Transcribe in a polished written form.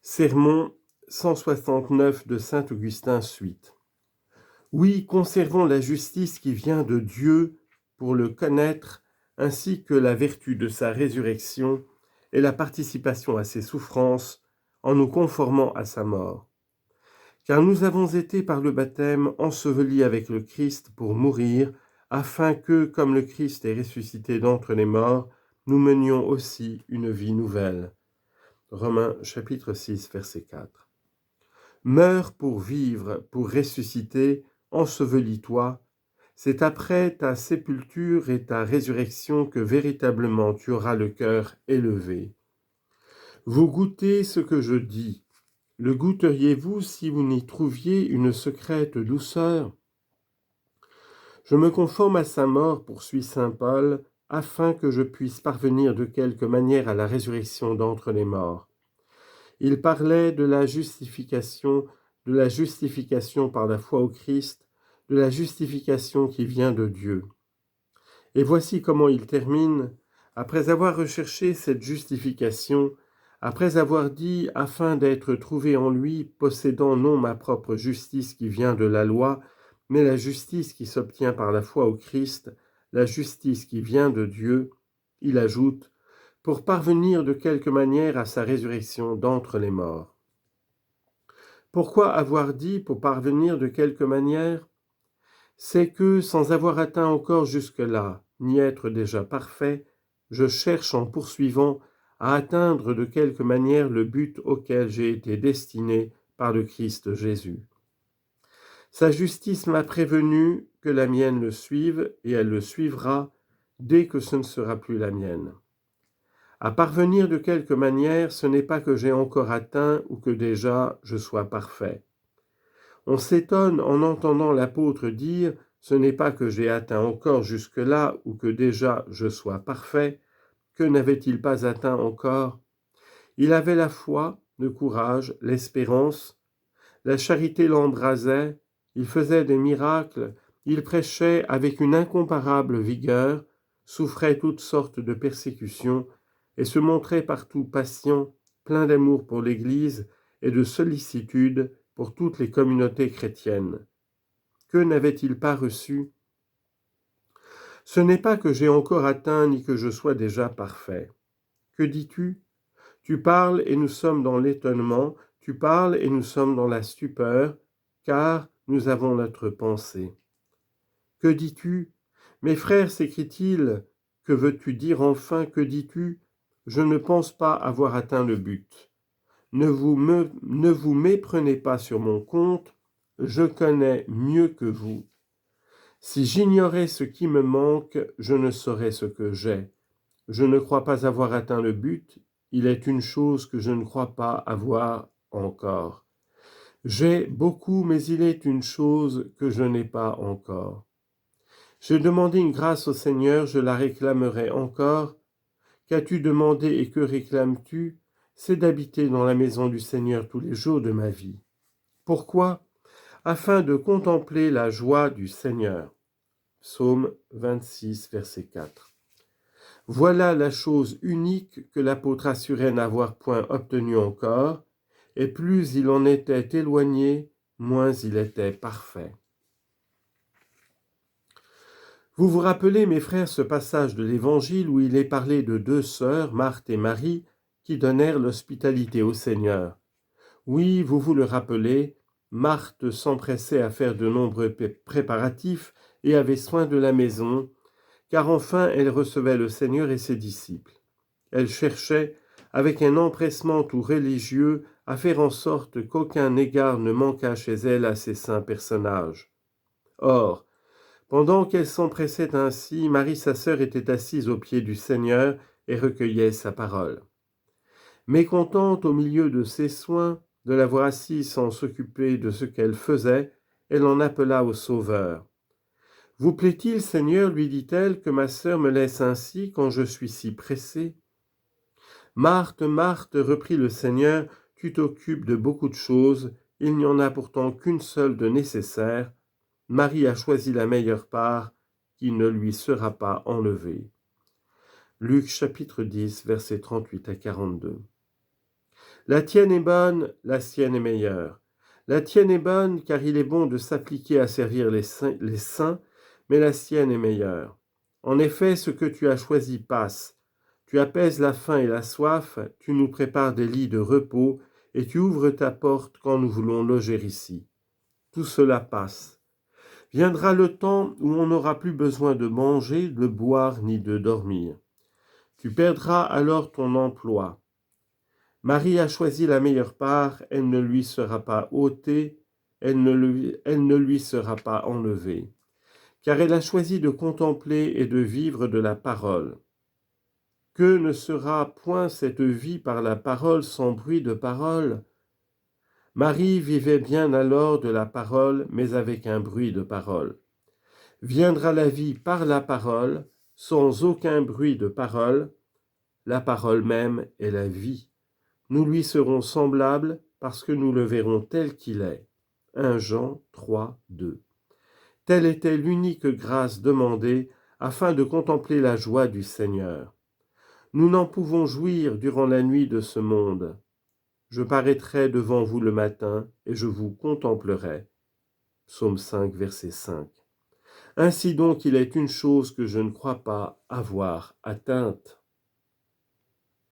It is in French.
Sermon 169 de saint Augustin suite. Oui, conservons la justice qui vient de Dieu pour le connaître, ainsi que la vertu de sa résurrection et la participation à ses souffrances, en nous conformant à sa mort. Car nous avons été par le baptême ensevelis avec le Christ pour mourir, afin que, comme le Christ est ressuscité d'entre les morts, nous menions aussi une vie nouvelle. Romains chapitre 6, verset 4. Meurs pour vivre, pour ressusciter, ensevelis-toi. C'est après ta sépulture et ta résurrection que véritablement tu auras le cœur élevé. Vous goûtez ce que je dis. Le goûteriez-vous si vous n'y trouviez une secrète douceur ? Je me conforme à sa mort, poursuit saint Paul, afin que je puisse parvenir de quelque manière à la résurrection d'entre les morts. Il parlait de la justification par la foi au Christ, de la justification qui vient de Dieu. Et voici comment il termine. Après avoir recherché cette justification, après avoir dit, afin d'être trouvé en lui, possédant non ma propre justice qui vient de la loi, mais la justice qui s'obtient par la foi au Christ, la justice qui vient de Dieu, il ajoute, pour parvenir de quelque manière à sa résurrection d'entre les morts. Pourquoi avoir dit pour parvenir de quelque manière ? C'est que, sans avoir atteint encore jusque-là, ni être déjà parfait, je cherche en poursuivant à atteindre de quelque manière le but auquel j'ai été destiné par le Christ Jésus. Sa justice m'a prévenu que la mienne le suive, et elle le suivra dès que ce ne sera plus la mienne. À parvenir de quelque manière, ce n'est pas que j'ai encore atteint ou que déjà je sois parfait. On s'étonne en entendant l'apôtre dire « ce n'est pas que j'ai atteint encore jusque-là ou que déjà je sois parfait ». Que n'avait-il pas atteint encore ? Il avait la foi, le courage, l'espérance. La charité l'embrasait, il faisait des miracles, il prêchait avec une incomparable vigueur, souffrait toutes sortes de persécutions et se montrait partout patient, plein d'amour pour l'Église et de sollicitude pour toutes les communautés chrétiennes. Que n'avait-il pas reçu ? Ce n'est pas que j'ai encore atteint ni que je sois déjà parfait. Que dis-tu ? Tu parles et nous sommes dans l'étonnement, tu parles et nous sommes dans la stupeur, car nous avons notre pensée. Que dis-tu ? Mes frères, s'écrie-t-il, que veux-tu dire enfin ? Que dis-tu ? Je ne pense pas avoir atteint le but. Ne vous méprenez pas sur mon compte, je connais mieux que vous. Si j'ignorais ce qui me manque, je ne saurais ce que j'ai. Je ne crois pas avoir atteint le but, il est une chose que je ne crois pas avoir encore. J'ai beaucoup, mais il est une chose que je n'ai pas encore. J'ai demandé une grâce au Seigneur, je la réclamerai encore. Qu'as-tu demandé et que réclames-tu ? C'est d'habiter dans la maison du Seigneur tous les jours de ma vie. Pourquoi ? Afin de contempler la joie du Seigneur. Psaume 26, verset 4. Voilà la chose unique que l'apôtre assurait n'avoir point obtenue encore, et plus il en était éloigné, moins il était parfait. Vous vous rappelez, mes frères, ce passage de l'Évangile où il est parlé de deux sœurs, Marthe et Marie, qui donnèrent l'hospitalité au Seigneur. Oui, vous vous le rappelez, Marthe s'empressait à faire de nombreux préparatifs et avait soin de la maison, car enfin elle recevait le Seigneur et ses disciples. Elle cherchait, avec un empressement tout religieux, à faire en sorte qu'aucun égard ne manquât chez elle à ces saints personnages. Or, pendant qu'elle s'empressait ainsi, Marie sa sœur était assise aux pieds du Seigneur et recueillait sa parole. Mécontente au milieu de ses soins, de la voir assise sans s'occuper de ce qu'elle faisait, elle en appela au Sauveur. « Vous plaît-il, Seigneur, lui dit-elle, que ma sœur me laisse ainsi quand je suis si pressée ?» « Marthe, Marthe, reprit le Seigneur, tu t'occupes de beaucoup de choses, il n'y en a pourtant qu'une seule de nécessaire. Marie a choisi la meilleure part, qui ne lui sera pas enlevée. » Luc chapitre 10, versets 38 à 42. La tienne est bonne, la sienne est meilleure. La tienne est bonne, car il est bon de s'appliquer à servir les saints, mais la sienne est meilleure. En effet, ce que tu as choisi passe. Tu apaises la faim et la soif, tu nous prépares des lits de repos, et tu ouvres ta porte quand nous voulons loger ici. Tout cela passe. Viendra le temps où on n'aura plus besoin de manger, de boire, ni de dormir. Tu perdras alors ton emploi. Marie a choisi la meilleure part, elle ne lui sera pas ôtée, elle ne lui sera pas enlevée, car elle a choisi de contempler et de vivre de la parole. Que ne sera point cette vie par la parole sans bruit de parole? Marie vivait bien alors de la parole, mais avec un bruit de parole. Viendra la vie par la parole, sans aucun bruit de parole. La parole même est la vie. Nous lui serons semblables parce que nous le verrons tel qu'il est. 1 Jean 3, 2. Telle était l'unique grâce demandée afin de contempler la joie du Seigneur. Nous n'en pouvons jouir durant la nuit de ce monde. Je paraîtrai devant vous le matin et je vous contemplerai. Psaume 5, verset 5. Ainsi donc, il est une chose que je ne crois pas avoir atteinte.